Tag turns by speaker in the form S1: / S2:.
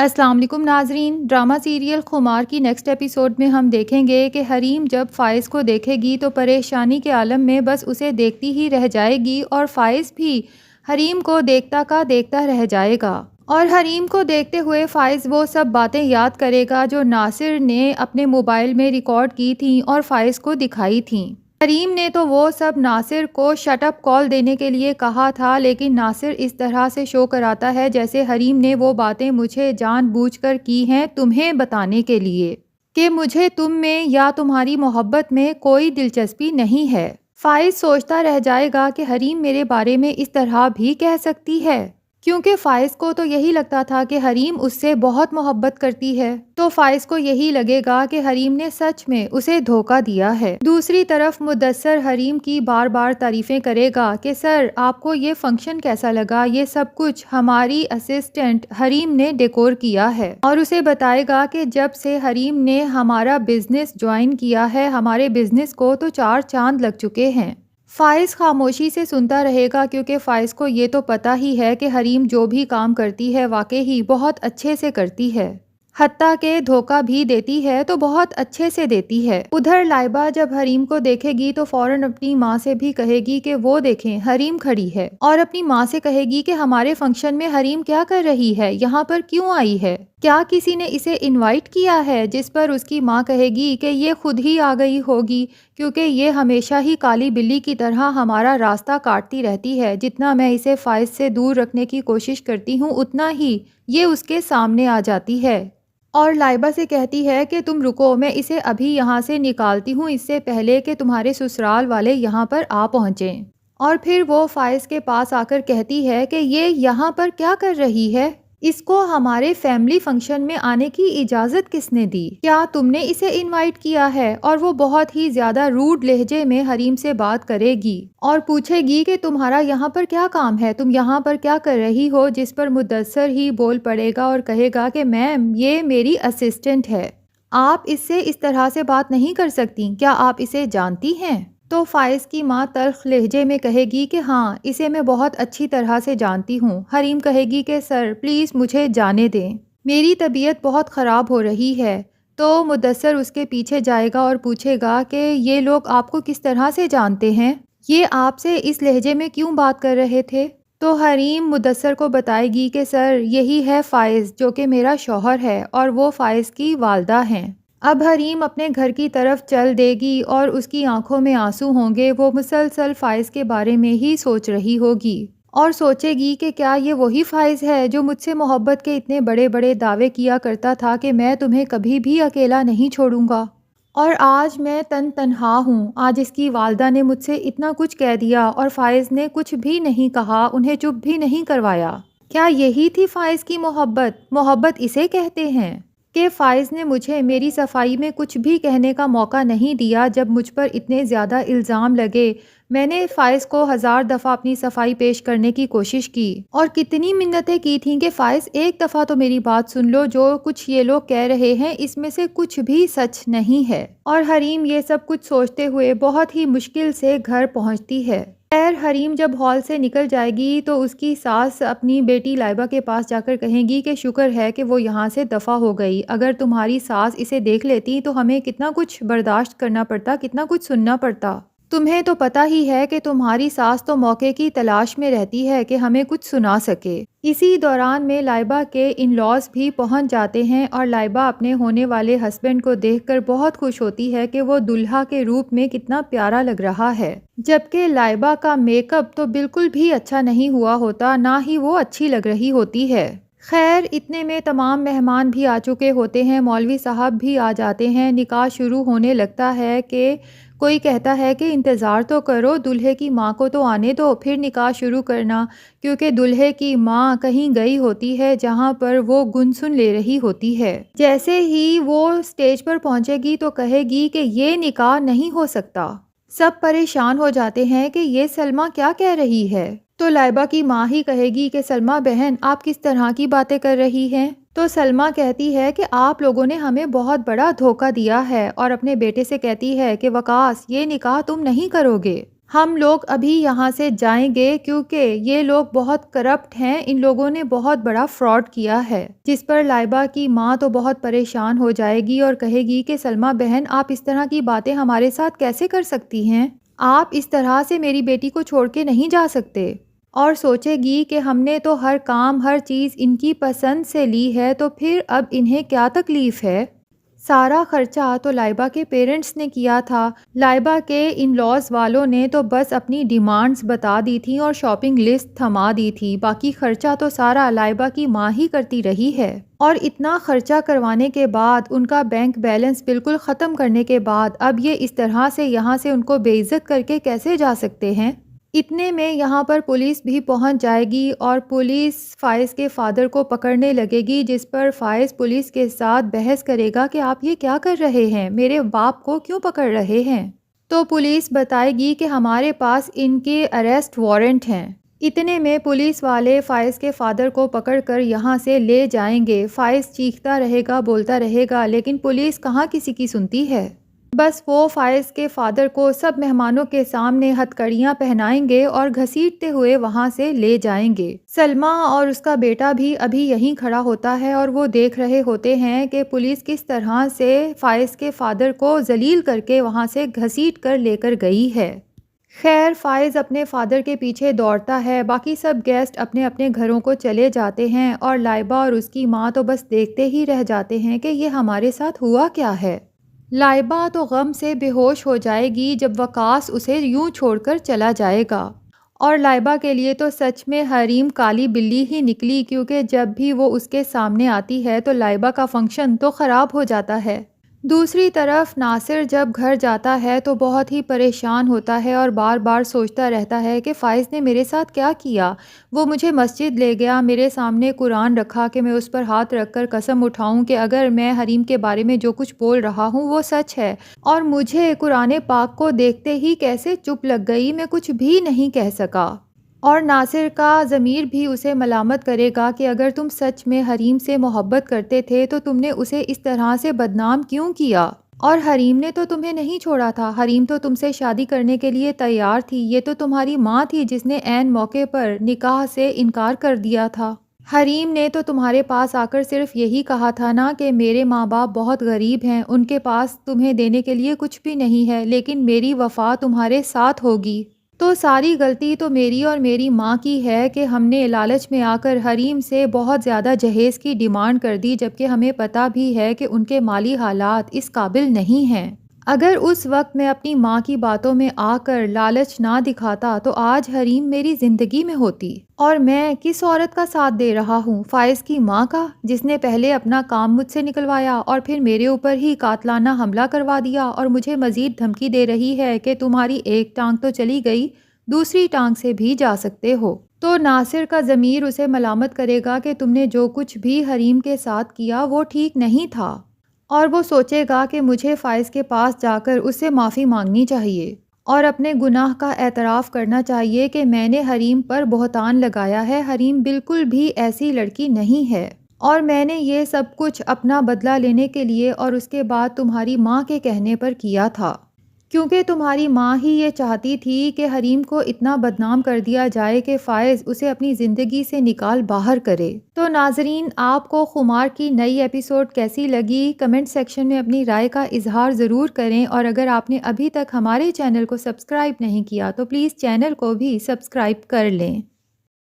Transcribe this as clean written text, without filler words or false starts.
S1: السلام علیکم ناظرین، ڈرامہ سیریل خمار کی نیکسٹ ایپیسوڈ میں ہم دیکھیں گے کہ حریم جب فائز کو دیکھے گی تو پریشانی کے عالم میں بس اسے دیکھتی ہی رہ جائے گی اور فائز بھی حریم کو دیکھتا کا دیکھتا رہ جائے گا۔ اور حریم کو دیکھتے ہوئے فائز وہ سب باتیں یاد کرے گا جو ناصر نے اپنے موبائل میں ریکارڈ کی تھیں اور فائز کو دکھائی تھیں۔ حریم نے تو وہ سب ناصر کو شٹ اپ کال دینے کے لیے کہا تھا، لیکن ناصر اس طرح سے شو کراتا ہے جیسے حریم نے وہ باتیں مجھے جان بوجھ کر کی ہیں تمہیں بتانے کے لیے کہ مجھے تم میں یا تمہاری محبت میں کوئی دلچسپی نہیں ہے۔ فائز سوچتا رہ جائے گا کہ حریم میرے بارے میں اس طرح بھی کہہ سکتی ہے، کیونکہ فائز کو تو یہی لگتا تھا کہ حریم اس سے بہت محبت کرتی ہے، تو فائز کو یہی لگے گا کہ حریم نے سچ میں اسے دھوکہ دیا ہے۔ دوسری طرف مدثر حریم کی بار بار تعریفیں کرے گا کہ سر آپ کو یہ فنکشن کیسا لگا، یہ سب کچھ ہماری اسسٹنٹ حریم نے ڈیکور کیا ہے، اور اسے بتائے گا کہ جب سے حریم نے ہمارا بزنس جوائن کیا ہے ہمارے بزنس کو تو 4 چاند لگ چکے ہیں۔ فائز خاموشی سے سنتا رہے گا کیونکہ فائز کو یہ تو پتہ ہی ہے کہ حریم جو بھی کام کرتی ہے واقعی بہت اچھے سے کرتی ہے، حتیٰ کہ دھوکہ بھی دیتی ہے تو بہت اچھے سے دیتی ہے۔ ادھر لائبہ جب حریم کو دیکھے گی تو فوراً اپنی ماں سے بھی کہے گی کہ وہ دیکھیں حریم کھڑی ہے، اور اپنی ماں سے کہے گی کہ ہمارے فنکشن میں حریم کیا کر رہی ہے، یہاں پر کیوں آئی ہے، کیا کسی نے اسے انوائٹ کیا ہے؟ جس پر اس کی ماں کہے گی کہ یہ خود ہی آ گئی ہوگی، کیونکہ یہ ہمیشہ ہی کالی بلی کی طرح ہمارا راستہ کاٹتی رہتی ہے، جتنا میں اسے فائز سے دور رکھنے کی کوشش کرتی ہوں اتنا ہی یہ اس کے سامنے آ جاتی ہے۔ اور لائبہ سے کہتی ہے کہ تم رکو، میں اسے ابھی یہاں سے نکالتی ہوں اس سے پہلے کہ تمہارے سسرال والے یہاں پر آ پہنچیں۔ اور پھر وہ فائز کے پاس آ کر کہتی ہے کہ یہ یہاں پر کیا کر رہی ہے، اس کو ہمارے فیملی فنکشن میں آنے کی اجازت کس نے دی، کیا تم نے اسے انوائٹ کیا ہے؟ اور وہ بہت ہی زیادہ روڈ لہجے میں حریم سے بات کرے گی اور پوچھے گی کہ تمہارا یہاں پر کیا کام ہے، تم یہاں پر کیا کر رہی ہو؟ جس پر مدثر ہی بول پڑے گا اور کہے گا کہ میم یہ میری اسسٹنٹ ہے، آپ اس سے اس طرح سے بات نہیں کر سکتی، کیا آپ اسے جانتی ہیں؟ تو فائز کی ماں تلخ لہجے میں کہے گی کہ ہاں اسے میں بہت اچھی طرح سے جانتی ہوں۔ حریم کہے گی کہ سر پلیز مجھے جانے دیں، میری طبیعت بہت خراب ہو رہی ہے۔ تو مدثر اس کے پیچھے جائے گا اور پوچھے گا کہ یہ لوگ آپ کو کس طرح سے جانتے ہیں، یہ آپ سے اس لہجے میں کیوں بات کر رہے تھے؟ تو حریم مدثر کو بتائے گی کہ سر یہی ہے فائز جو کہ میرا شوہر ہے اور وہ فائز کی والدہ ہیں۔ اب حریم اپنے گھر کی طرف چل دے گی اور اس کی آنکھوں میں آنسو ہوں گے، وہ مسلسل فائز کے بارے میں ہی سوچ رہی ہوگی اور سوچے گی کہ کیا یہ وہی فائز ہے جو مجھ سے محبت کے اتنے بڑے بڑے دعوے کیا کرتا تھا کہ میں تمہیں کبھی بھی اکیلا نہیں چھوڑوں گا، اور آج میں تنہا ہوں، آج اس کی والدہ نے مجھ سے اتنا کچھ کہہ دیا اور فائز نے کچھ بھی نہیں کہا، انہیں چپ بھی نہیں کروایا۔ کیا یہی تھی فائز کی محبت اسے کہتے ہیں کہ فائز نے مجھے میری صفائی میں کچھ بھی کہنے کا موقع نہیں دیا جب مجھ پر اتنے زیادہ الزام لگے، میں نے فائز کو 1000 دفعہ اپنی صفائی پیش کرنے کی کوشش کی اور کتنی منتیں کی تھیں کہ فائز ایک دفعہ تو میری بات سن لو، جو کچھ یہ لوگ کہہ رہے ہیں اس میں سے کچھ بھی سچ نہیں ہے۔ اور حریم یہ سب کچھ سوچتے ہوئے بہت ہی مشکل سے گھر پہنچتی ہے۔ خیر حریم جب ہال سے نکل جائے گی تو اس کی ساس اپنی بیٹی لائبہ کے پاس جا کر کہیں گی کہ شکر ہے کہ وہ یہاں سے دفع ہو گئی، اگر تمہاری ساس اسے دیکھ لیتی تو ہمیں کتنا کچھ برداشت کرنا پڑتا، کتنا کچھ سننا پڑتا۔ تمہیں تو پتہ ہی ہے کہ تمہاری ساس تو موقع کی تلاش میں رہتی ہے کہ ہمیں کچھ سنا سکے۔ اسی دوران میں لائبہ کے ان لاز بھی پہنچ جاتے ہیں اور لائبہ اپنے ہونے والے ہسبینڈ کو دیکھ کر بہت خوش ہوتی ہے کہ وہ دلہا کے روپ میں کتنا پیارا لگ رہا ہے، جبکہ لائبہ کا میک اپ تو بالکل بھی اچھا نہیں ہوا ہوتا، نہ ہی وہ اچھی لگ رہی ہوتی ہے۔ خیر اتنے میں تمام مہمان بھی آ چکے ہوتے ہیں، مولوی صاحب بھی آ جاتے ہیں، نکاح شروع ہونے لگتا ہے کہ کوئی کہتا ہے کہ انتظار تو کرو، دلہے کی ماں کو تو آنے دو پھر نکاح شروع کرنا، کیونکہ دلہے کی ماں کہیں گئی ہوتی ہے جہاں پر وہ گنسن لے رہی ہوتی ہے۔ جیسے ہی وہ سٹیج پر پہنچے گی تو کہے گی کہ یہ نکاح نہیں ہو سکتا۔ سب پریشان ہو جاتے ہیں کہ یہ سلمیٰ کیا کہہ رہی ہے، تو لائبہ کی ماں ہی کہے گی کہ سلمیٰ بہن آپ کس طرح کی باتیں کر رہی ہیں؟ تو سلمیٰ کہتی ہے کہ آپ لوگوں نے ہمیں بہت بڑا دھوکہ دیا ہے، اور اپنے بیٹے سے کہتی ہے کہ وقاص یہ نکاح تم نہیں کرو گے، ہم لوگ ابھی یہاں سے جائیں گے کیونکہ یہ لوگ بہت کرپٹ ہیں، ان لوگوں نے بہت بڑا فراڈ کیا ہے۔ جس پر لائبہ کی ماں تو بہت پریشان ہو جائے گی اور کہے گی کہ سلمیٰ بہن آپ اس طرح کی باتیں ہمارے ساتھ کیسے کر سکتی ہیں؟ آپ اس طرح سے میری بیٹی کو چھوڑ کے نہیں جا سکتے۔ اور سوچے گی کہ ہم نے تو ہر کام ہر چیز ان کی پسند سے لی ہے تو پھر اب انہیں کیا تکلیف ہے؟ سارا خرچہ تو لائبہ کے پیرنٹس نے کیا تھا، لائبہ کے ان لاز والوں نے تو بس اپنی ڈیمانڈز بتا دی تھیں اور شاپنگ لسٹ تھما دی تھی، باقی خرچہ تو سارا لائبہ کی ماں ہی کرتی رہی ہے۔ اور اتنا خرچہ کروانے کے بعد، ان کا بینک بیلنس بالکل ختم کرنے کے بعد، اب یہ اس طرح سے یہاں سے ان کو بے عزت کر کے کیسے جا سکتے ہیں؟ اتنے میں یہاں پر پولیس بھی پہنچ جائے گی اور پولیس فائز کے فادر کو پکڑنے لگے گی، جس پر فائز پولیس کے ساتھ بحث کرے گا کہ آپ یہ کیا کر رہے ہیں، میرے باپ کو کیوں پکڑ رہے ہیں؟ تو پولیس بتائے گی کہ ہمارے پاس ان کے اریسٹ وارنٹ ہیں۔ اتنے میں پولیس والے فائز کے فادر کو پکڑ کر یہاں سے لے جائیں گے۔ فائز چیختا رہے گا، بولتا رہے گا، لیکن پولیس کہاں کسی کی سنتی ہے۔ بس وہ فائز کے فادر کو سب مہمانوں کے سامنے ہتھکڑیاں پہنائیں گے اور گھسیٹتے ہوئے وہاں سے لے جائیں گے۔ سلمیٰ اور اس کا بیٹا بھی ابھی یہیں کھڑا ہوتا ہے اور وہ دیکھ رہے ہوتے ہیں کہ پولیس کس طرح سے فائز کے فادر کو ذلیل کر کے وہاں سے گھسیٹ کر لے کر گئی ہے۔ خیر فائز اپنے فادر کے پیچھے دوڑتا ہے، باقی سب گیسٹ اپنے اپنے گھروں کو چلے جاتے ہیں اور لائبہ اور اس کی ماں تو بس دیکھتے ہی رہ جاتے ہیں کہ یہ ہمارے ساتھ ہوا کیا ہے۔ لائبہ تو غم سے بے ہوش ہو جائے گی جب وقاص اسے یوں چھوڑ کر چلا جائے گا، اور لائبہ کے لیے تو سچ میں حریم کالی بلی ہی نکلی، کیونکہ جب بھی وہ اس کے سامنے آتی ہے تو لائبہ کا فنکشن تو خراب ہو جاتا ہے۔ دوسری طرف ناصر جب گھر جاتا ہے تو بہت ہی پریشان ہوتا ہے اور بار بار سوچتا رہتا ہے کہ فائز نے میرے ساتھ کیا کیا۔ وہ مجھے مسجد لے گیا، میرے سامنے قرآن رکھا کہ میں اس پر ہاتھ رکھ کر قسم اٹھاؤں کہ اگر میں حریم کے بارے میں جو کچھ بول رہا ہوں وہ سچ ہے، اور مجھے قرآن پاک کو دیکھتے ہی کیسے چپ لگ گئی، میں کچھ بھی نہیں کہہ سکا۔ اور ناصر کا ضمیر بھی اسے ملامت کرے گا کہ اگر تم سچ میں حریم سے محبت کرتے تھے تو تم نے اسے اس طرح سے بدنام کیوں کیا؟ اور حریم نے تو تمہیں نہیں چھوڑا تھا، حریم تو تم سے شادی کرنے کے لیے تیار تھی، یہ تو تمہاری ماں تھی جس نے عین موقع پر نکاح سے انکار کر دیا تھا۔ حریم نے تو تمہارے پاس آ کر صرف یہی کہا تھا نا کہ میرے ماں باپ بہت غریب ہیں، ان کے پاس تمہیں دینے کے لیے کچھ بھی نہیں ہے، لیکن میری وفا تمہارے ساتھ ہوگی۔ تو ساری غلطی تو میری اور میری ماں کی ہے کہ ہم نے لالچ میں آ کر حریم سے بہت زیادہ جہیز کی ڈیمانڈ کر دی، جبکہ ہمیں پتہ بھی ہے کہ ان کے مالی حالات اس قابل نہیں ہیں۔ اگر اس وقت میں اپنی ماں کی باتوں میں آ کر لالچ نہ دکھاتا تو آج حریم میری زندگی میں ہوتی۔ اور میں کس عورت کا ساتھ دے رہا ہوں؟ فائز کی ماں کا، جس نے پہلے اپنا کام مجھ سے نکلوایا اور پھر میرے اوپر ہی قاتلانہ حملہ کروا دیا اور مجھے مزید دھمکی دے رہی ہے کہ تمہاری ایک ٹانگ تو چلی گئی، دوسری ٹانگ سے بھی جا سکتے ہو۔ تو ناصر کا ضمیر اسے ملامت کرے گا کہ تم نے جو کچھ بھی حریم کے ساتھ کیا وہ ٹھیک نہیں تھا، اور وہ سوچے گا کہ مجھے فائز کے پاس جا کر اس سے معافی مانگنی چاہیے اور اپنے گناہ کا اعتراف کرنا چاہیے کہ میں نے حریم پر بہتان لگایا ہے، حریم بالکل بھی ایسی لڑکی نہیں ہے، اور میں نے یہ سب کچھ اپنا بدلہ لینے کے لیے اور اس کے بعد تمہاری ماں کے کہنے پر کیا تھا، کیونکہ تمہاری ماں ہی یہ چاہتی تھی کہ حریم کو اتنا بدنام کر دیا جائے کہ فائز اسے اپنی زندگی سے نکال باہر کرے۔ تو ناظرین، آپ کو خمار کی نئی ایپیسوڈ کیسی لگی؟ کمنٹ سیکشن میں اپنی رائے کا اظہار ضرور کریں، اور اگر آپ نے ابھی تک ہمارے چینل کو سبسکرائب نہیں کیا تو پلیز چینل کو بھی سبسکرائب کر لیں۔